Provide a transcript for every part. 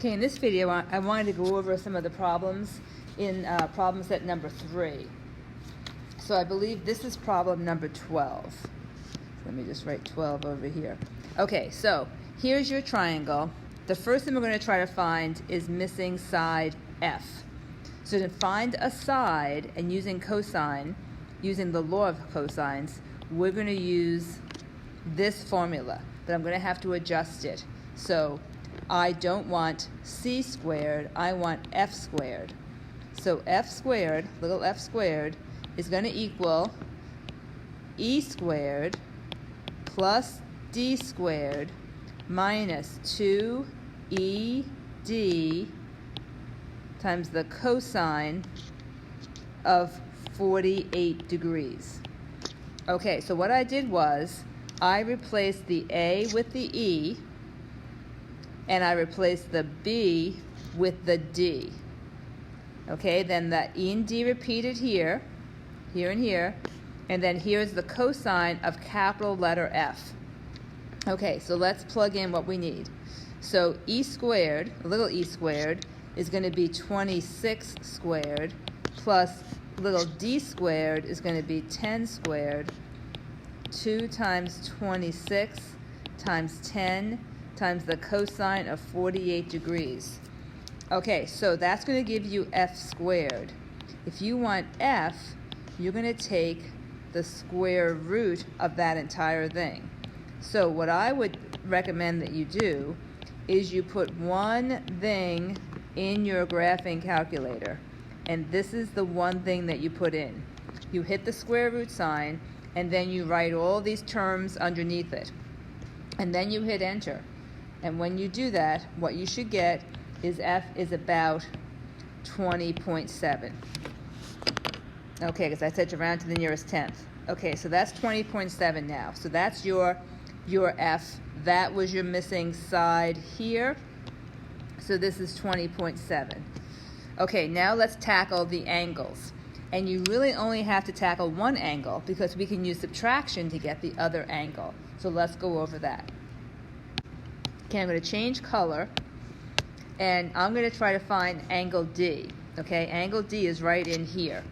Okay, in this video, I wanted to go over some of the problems in problem set number 3. So I believe this is problem number 12. Let me just write 12 over here. Okay, so here's your triangle. The first thing we're going to try to find is missing side F. So to find a side, and using cosine, using the law of cosines, we're going to use this formula, but I'm going to have to adjust it. So I don't want c squared, I want f squared. So f squared, little f squared, is going to equal e squared plus d squared minus 2ed times the cosine of 48 degrees. Okay, so what I did was I replaced the a with the e, and I replaced the b with the d. Okay, then the e and d repeated here, here and here, and then here's the cosine of capital letter F. Okay, so let's plug in what we need. So e squared, little e squared, is going to be 26 squared, plus little d squared is going to be 10 squared, 2 times 26 times 10 times the cosine of 48 degrees. Okay, so that's going to give you f squared. If you want f, you're going to take the square root of that entire thing. So what I would recommend that you do is you put one thing in your graphing calculator, and this is the one thing that you put in. You hit the square root sign, and then you write all these terms underneath it, and then you hit enter. And when you do that, what you should get is f is about 20.7. Okay, because I said to round to the nearest tenth. Okay, so that's 20.7 now. So that's your f. That was your missing side here. So this is 20.7. Okay, now let's tackle the angles. And you really only have to tackle one angle because we can use subtraction to get the other angle. So let's go over that. Okay, I'm going to change color, and I'm going to try to find angle D. Okay, angle D is right in here.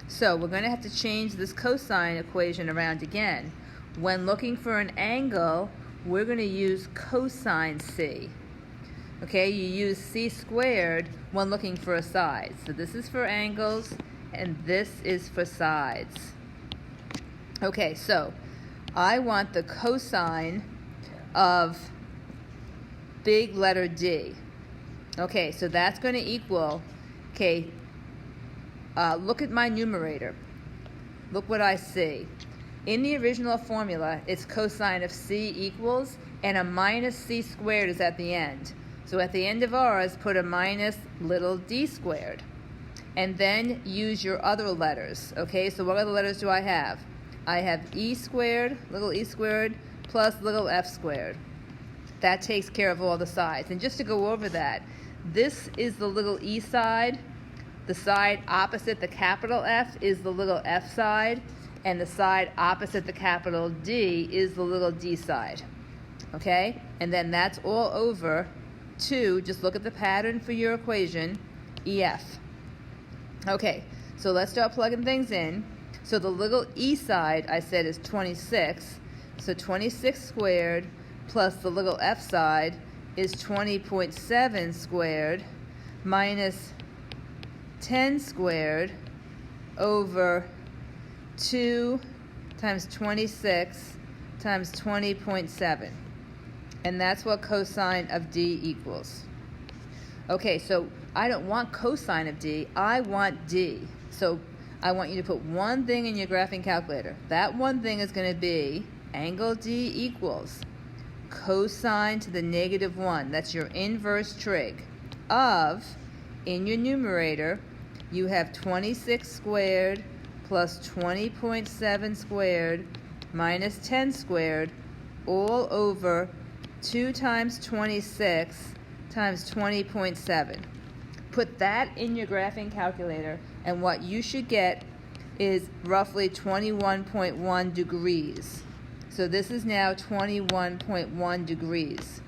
So we're going to have to change this cosine equation around again. When looking for an angle, we're going to use cosine C. Okay, you use c squared when looking for a side. So this is for angles, and this is for sides. Okay, so I want the cosine of big letter D. Okay, so that's going to equal, okay, look at my numerator. Look what I see. In the original formula, it's cosine of c equals, and a minus c squared is at the end. So at the end of ours, put a minus little d squared. And then use your other letters. Okay, so what other letters do I have? I have e squared, little e squared, plus little f squared. That takes care of all the sides. And just to go over that, this is the little e side. The side opposite the capital F is the little f side. And the side opposite the capital D is the little d side. Okay? And then that's all over to, just look at the pattern for your equation, EF. Okay, so let's start plugging things in. So the little e side, I said, is 26. So 26 squared plus the little f side is 20.7 squared minus 10 squared over 2 times 26 times 20.7. And that's what cosine of D equals. Okay, so I don't want cosine of D, I want D. So I want you to put one thing in your graphing calculator. That one thing is going to be angle D equals cosine to the negative 1. That's your inverse trig of, in your numerator, you have 26 squared plus 20.7 squared minus 10 squared all over 2 times 26 times 20.7. Put that in your graphing calculator, and what you should get is roughly 21.1 degrees. So this is now 21.1 degrees.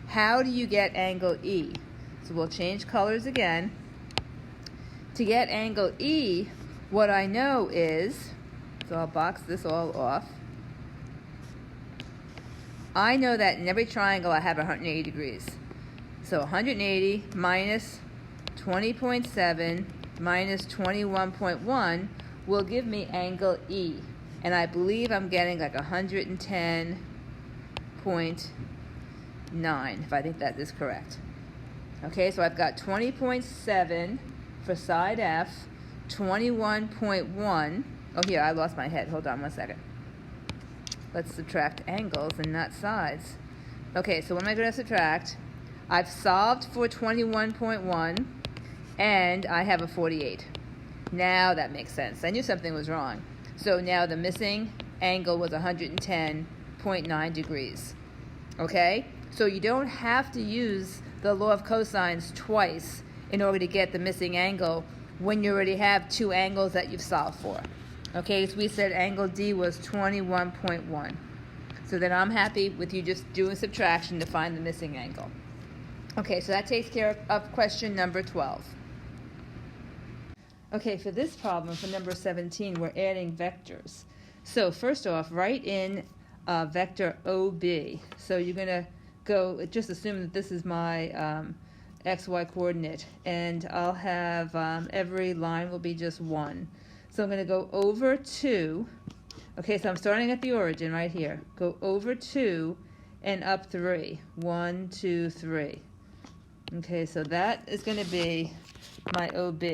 How do you get angle E? So we'll change colors again. To get angle E, what I know is, so I'll box this all off. I know that in every triangle I have 180 degrees. So 180 minus 20.7 minus 21.1 will give me angle E. And I believe I'm getting like 110.9, if I think that is correct. Okay, so I've got 20.7 for side F, 21.1. Oh, here, I lost my head. Hold on one second. Let's subtract angles and not sides. Okay, so what am I going to subtract? I've solved for 21.1, and I have a 48. Now that makes sense. I knew something was wrong. So now the missing angle was 110.9 degrees. Okay? So you don't have to use the law of cosines twice in order to get the missing angle when you already have two angles that you've solved for. Okay, so we said angle D was 21.1. So then I'm happy with you just doing subtraction to find the missing angle. Okay, so that takes care of question number 12. Okay, for this problem, for number 17, we're adding vectors. So first off, write in vector OB. So you're going to go, just assume that this is my XY coordinate, and I'll have every line will be just 1. So I'm going to go over 2. Okay, so I'm starting at the origin right here. Go over 2 and up 3. 1, 2, 3. Okay, so that is going to be my OB.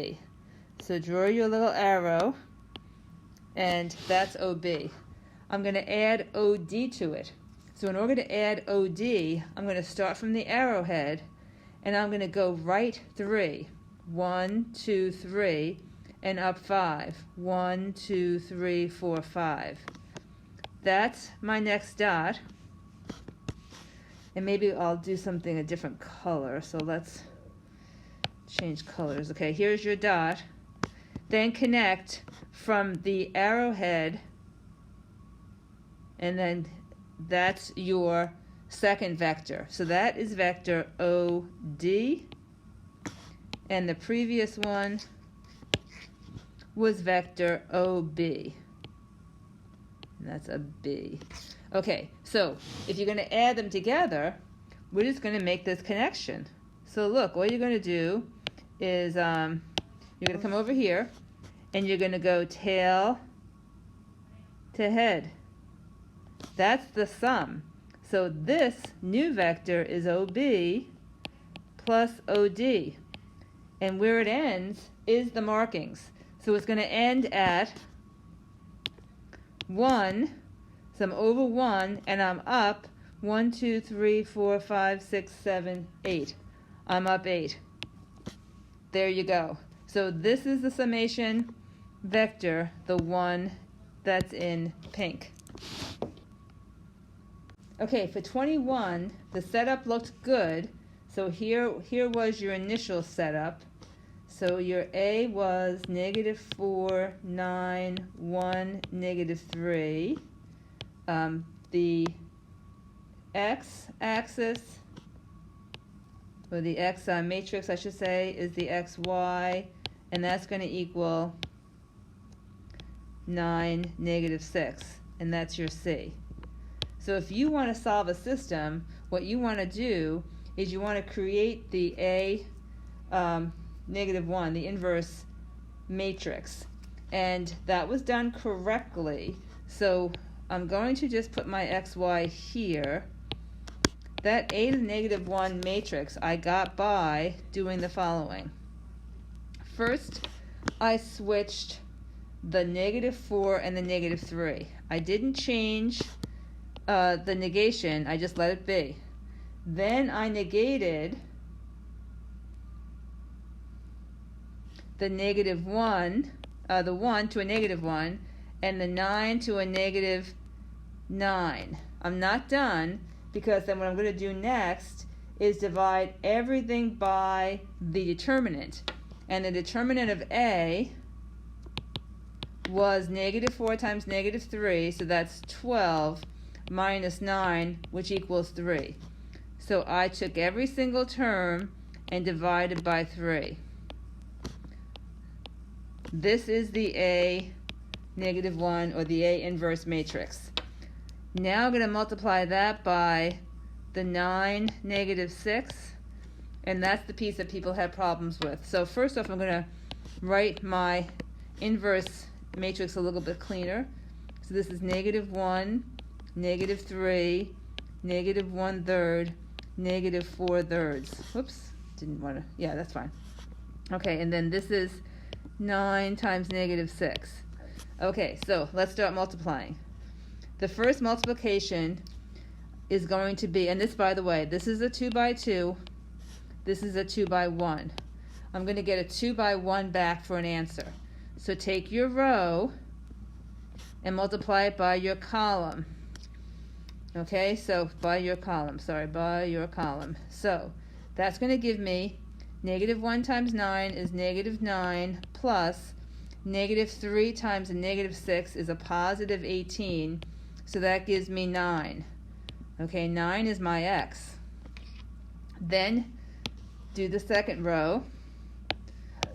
So draw your little arrow, and that's OB. I'm going to add OD to it. So in order to add OD, I'm going to start from the arrowhead, and I'm going to go right 3. 1, 2, 3, and up 5. 1, 2, 3, 4, 5. That's my next dot. And maybe I'll do something a different color. So let's change colors. Okay, here's your dot. Then connect from the arrowhead, and then that's your second vector. So that is vector OD, and the previous one was vector OB. And that's a B. Okay, so if you're going to add them together, we're just going to make this connection. So look, all you're going to do is you're going to come over here, and you're going to go tail to head. That's the sum. So this new vector is OB plus OD. And where it ends is the markings. So it's going to end at 1. So I'm over 1, and I'm up 1, 2, 3, 4, 5, 6, 7, 8. I'm up 8. There you go. So this is the summation vector, the one that's in pink. Okay, for 21, the setup looked good. So here was your initial setup. So your A was -4, 9, 1, -3. The x-axis, or the x matrix, I should say, is the xy, and that's going to equal 9, -6, and that's your C. So if you want to solve a system, what you want to do is you want to create the A -1, the inverse matrix, and that was done correctly. So I'm going to just put my xy here. That A to -1 matrix I got by doing the following. First, I switched the -4 and the -3. I didn't change the negation, I just let it be. Then I negated the -1, the 1 to a -1, and the 9 to a -9. I'm not done, because then what I'm going to do next is divide everything by the determinant. And the determinant of A was -4 times -3, so that's 12 minus 9, which equals 3. So I took every single term and divided by 3. This is the A -1 or the A inverse matrix. Now I'm going to multiply that by the 9 -6, and that's the piece that people have problems with. So first off, I'm going to write my inverse matrix a little bit cleaner. So this is -1, -3, -1/3, -4/3. Whoops, didn't want to, yeah, that's fine. Okay, and then this is 9 times -6. Okay, so let's start multiplying. The first multiplication is going to be, and this, by the way, this is a 2 by 2, this is a 2 by 1. I'm going to get a 2 by 1 back for an answer. So take your row and multiply it by your column. Okay, so by your column. So that's going to give me -1 times 9 is -9 plus -3 times a -6 is a positive 18. So that gives me 9. Okay, 9 is my x. Then do the second row.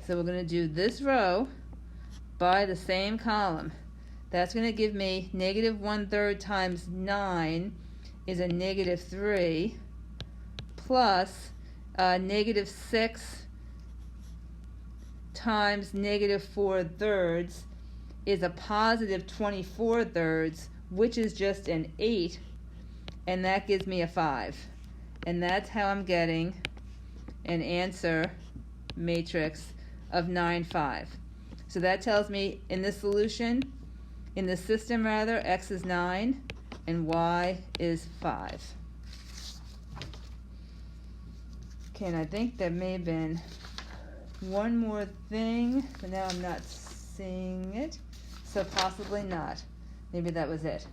So we're going to do this row by the same column. That's going to give me -1/3 times 9 is a -3 plus -6 times -4/3 is a positive 24/3, which is just an 8, and that gives me a 5. And that's how I'm getting an answer matrix of 9, 5. So that tells me in this solution, in the system rather, x is 9 and y is 5. Okay, and I think there may have been one more thing, but now I'm not seeing it, so possibly not. Maybe that was it.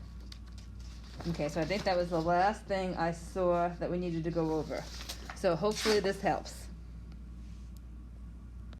Okay, so I think that was the last thing I saw that we needed to go over. So hopefully this helps.